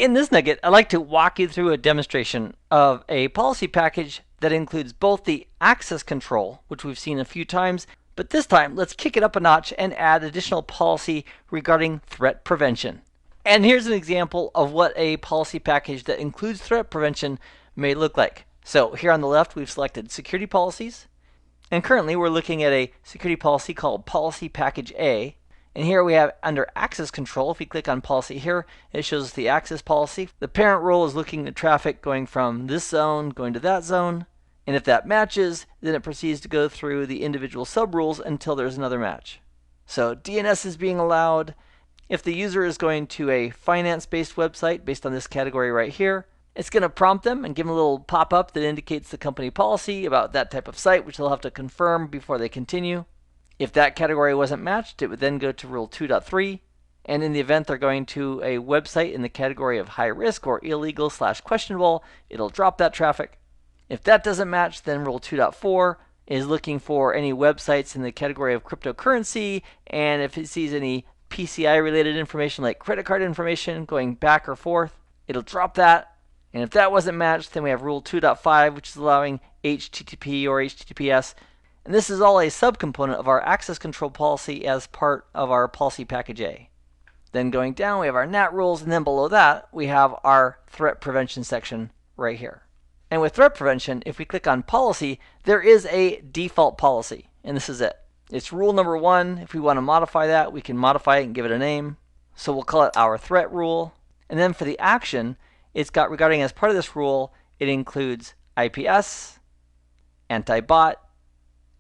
In this nugget, I'd like to walk you through a demonstration of a policy package that includes both the access control, which we've seen a few times, but this time let's kick it up a notch and add additional policy regarding threat prevention. And here's an example of what a policy package that includes threat prevention may look like. So here on the left, we've selected security policies. And currently we're looking at a security policy called Policy Package A. And here we have under access control, if we click on policy here, it shows us the access policy. The parent role is looking at traffic going from this zone, going to that zone. And if that matches, then it proceeds to go through the individual sub-rules until there's another match. So DNS is being allowed. If the user is going to a finance-based website based on this category right here, it's going to prompt them and give them a little pop-up that indicates the company policy about that type of site, which they'll have to confirm before they continue. If that category wasn't matched, it would then go to Rule 2.3. And in the event they're going to a website in the category of high risk or illegal/questionable, it'll drop that traffic. If that doesn't match, then Rule 2.4 is looking for any websites in the category of cryptocurrency, and if it sees any PCI related information like credit card information going back or forth, it'll drop that. And if that wasn't matched, then we have Rule 2.5, which is allowing HTTP or HTTPS. And this is all a subcomponent of our access control policy as part of our policy package A. Then going down, we have our NAT rules, and then below that, we have our threat prevention section right here. And with threat prevention, if we click on policy, there is a default policy, and this is it. It's rule number 1. If we want to modify that, we can modify it and give it a name. So we'll call it our threat rule. And then for the action, it's got regarding as part of this rule, it includes IPS, anti-bot,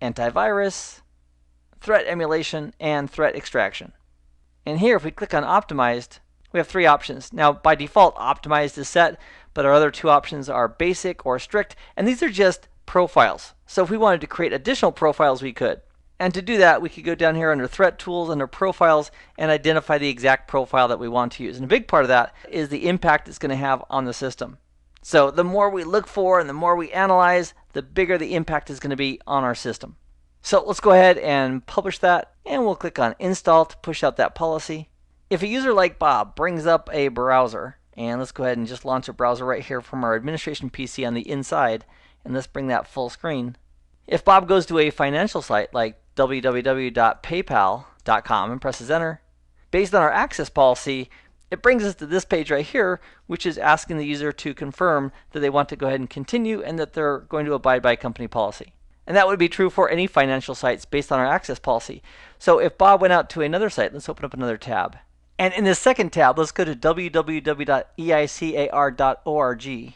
antivirus, threat emulation, and threat extraction. And here, if we click on optimized, we have 3 options. Now, by default, optimized is set, but our other 2 options are basic or strict, and these are just profiles. So if we wanted to create additional profiles, we could. And to do that, we could go down here under Threat Tools, under Profiles, and identify the exact profile that we want to use. And a big part of that is the impact it's going to have on the system. So the more we look for and the more we analyze, the bigger the impact is going to be on our system. So let's go ahead and publish that, and we'll click on Install to push out that policy. If a user like Bob brings up a browser, and let's go ahead and just launch a browser right here from our administration PC on the inside, and let's bring that full screen. If Bob goes to a financial site like www.paypal.com and presses enter, based on our access policy, it brings us to this page right here, which is asking the user to confirm that they want to go ahead and continue and that they're going to abide by company policy. And that would be true for any financial sites based on our access policy. So if Bob went out to another site, let's open up another tab. And in this second tab, let's go to www.eicar.org.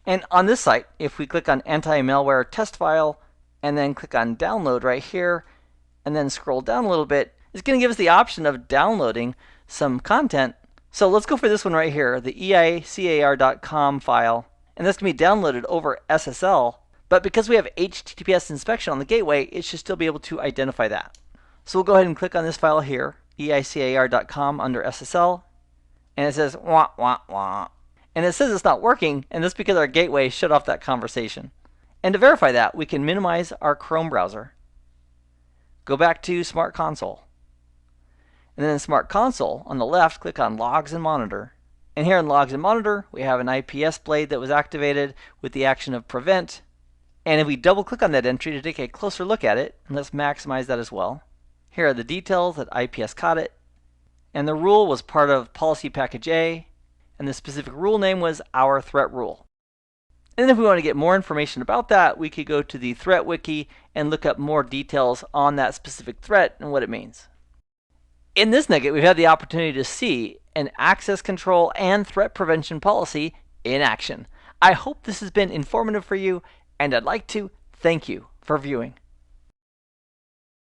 And on this site, if we click on anti-malware test file, and then click on download right here, and then scroll down a little bit, it's going to give us the option of downloading some content. So let's go for this one right here, the eicar.com file. And this can be downloaded over SSL, but because we have HTTPS inspection on the gateway, it should still be able to identify that. So we'll go ahead and click on this file here, eicar.com under SSL, and it says wah wah wah. And it says it's not working, and that's because our gateway shut off that conversation. And to verify that, we can minimize our Chrome browser, go back to Smart Console, and then in Smart Console on the left, click on Logs and Monitor. And here in Logs and Monitor, we have an IPS blade that was activated with the action of prevent. And if we double click on that entry to take a closer look at it, and let's maximize that as well. Here are the details that IPS caught it. And the rule was part of Policy Package A, and the specific rule name was Our Threat Rule. And if we want to get more information about that, we could go to the Threat Wiki and look up more details on that specific threat and what it means. In this nugget, we've had the opportunity to see an access control and threat prevention policy in action. I hope this has been informative for you, and I'd like to thank you for viewing.